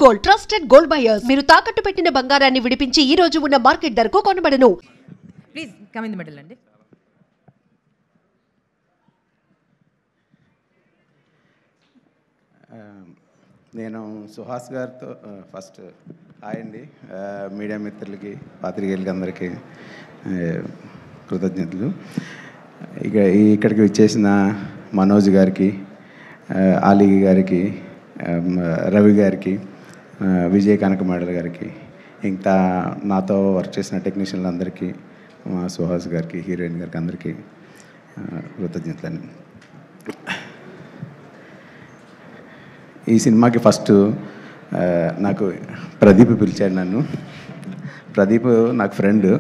Gold trusted gold buyers. మీరు తాకట్టు పెట్టిన బంగారాన్ని విడిపించి ఈ రోజు ఉన్న మార్కెట్ ధరకు కొనబడను. Please come in the middle అండి. నేను సుహాస్ గారితో ఫస్ట్ హాయ్ అండి. మీడియా మిత్రులకి పాత్రికేయులకి అందరికీ కృతజ్ఞతలు. ఇక్కడికి వచ్చేసిన మనోజ్ గారికి, ఆలీ గారికి, రవి గారికి, విజయ్ కనకమేడల్ గారికి, ఇంకా నాతో వర్క్ చేసిన టెక్నీషియన్లు అందరికీ, సుహాస్ గారికి, హీరోయిన్ గారికి అందరికీ కృతజ్ఞతలండి. ఈ సినిమాకి ఫస్ట్ నాకు ప్రదీప్ పిలిచాడు నన్ను. ప్రదీప్ నాకు ఫ్రెండ్.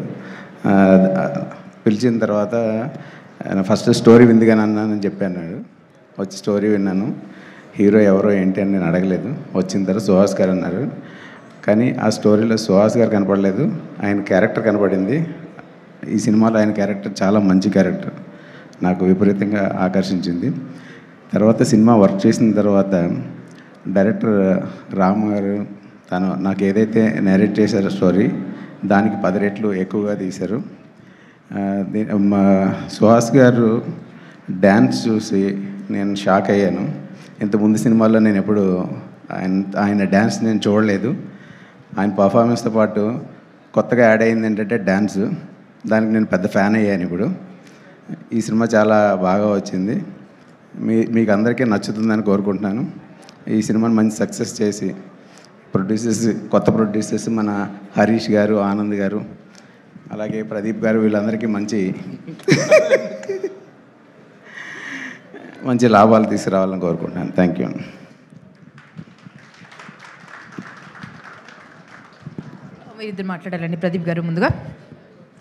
పిలిచిన తర్వాత ఫస్ట్ స్టోరీ విందిగానే అన్నానని చెప్పాను. వచ్చి స్టోరీ విన్నాను. హీరో ఎవరో ఏంటి అని నేను అడగలేదు. వచ్చిన తర్వాత సుహాస్ గారు అన్నారు. కానీ ఆ స్టోరీలో సుహాస్ గారు కనపడలేదు, ఆయన క్యారెక్టర్ కనపడింది. ఈ సినిమాలో ఆయన క్యారెక్టర్ చాలా మంచి క్యారెక్టర్, నాకు విపరీతంగా ఆకర్షించింది. తర్వాత సినిమా వర్క్ చేసిన తర్వాత డైరెక్టర్ రామ్ గారు తను నాకు ఏదైతే నేరేట్ చేశారో స్టోరీ, దానికి 10 రెట్లు ఎక్కువగా తీశారు. సుహాస్ గారు డ్యాన్స్ చూసి నేను షాక్ అయ్యాను. ఇంతకుముందు సినిమాల్లో నేను ఎప్పుడు ఆయన డ్యాన్స్ నేను చూడలేదు. ఆయన పర్ఫార్మెన్స్తో పాటు కొత్తగా యాడ్ అయింది ఏంటంటే డ్యాన్స్. దానికి నేను పెద్ద ఫ్యాన్ అయ్యాను. ఇప్పుడు ఈ సినిమా చాలా బాగా వచ్చింది. మీకు అందరికీ నచ్చుతుందని కోరుకుంటున్నాను. ఈ సినిమాని మంచి సక్సెస్ చేసి కొత్త ప్రొడ్యూసర్స్ మన హరీష్ గారు, ఆనంద్ గారు, అలాగే ప్రదీప్ గారు, వీళ్ళందరికీ మంచి లాభాలు తీసుకురావాలని కోరుకుంటున్నాను. Thank you. మీరు ఇద్దరు మాట్లాడాలండి. ప్రదీప్ గారు ముందుగా.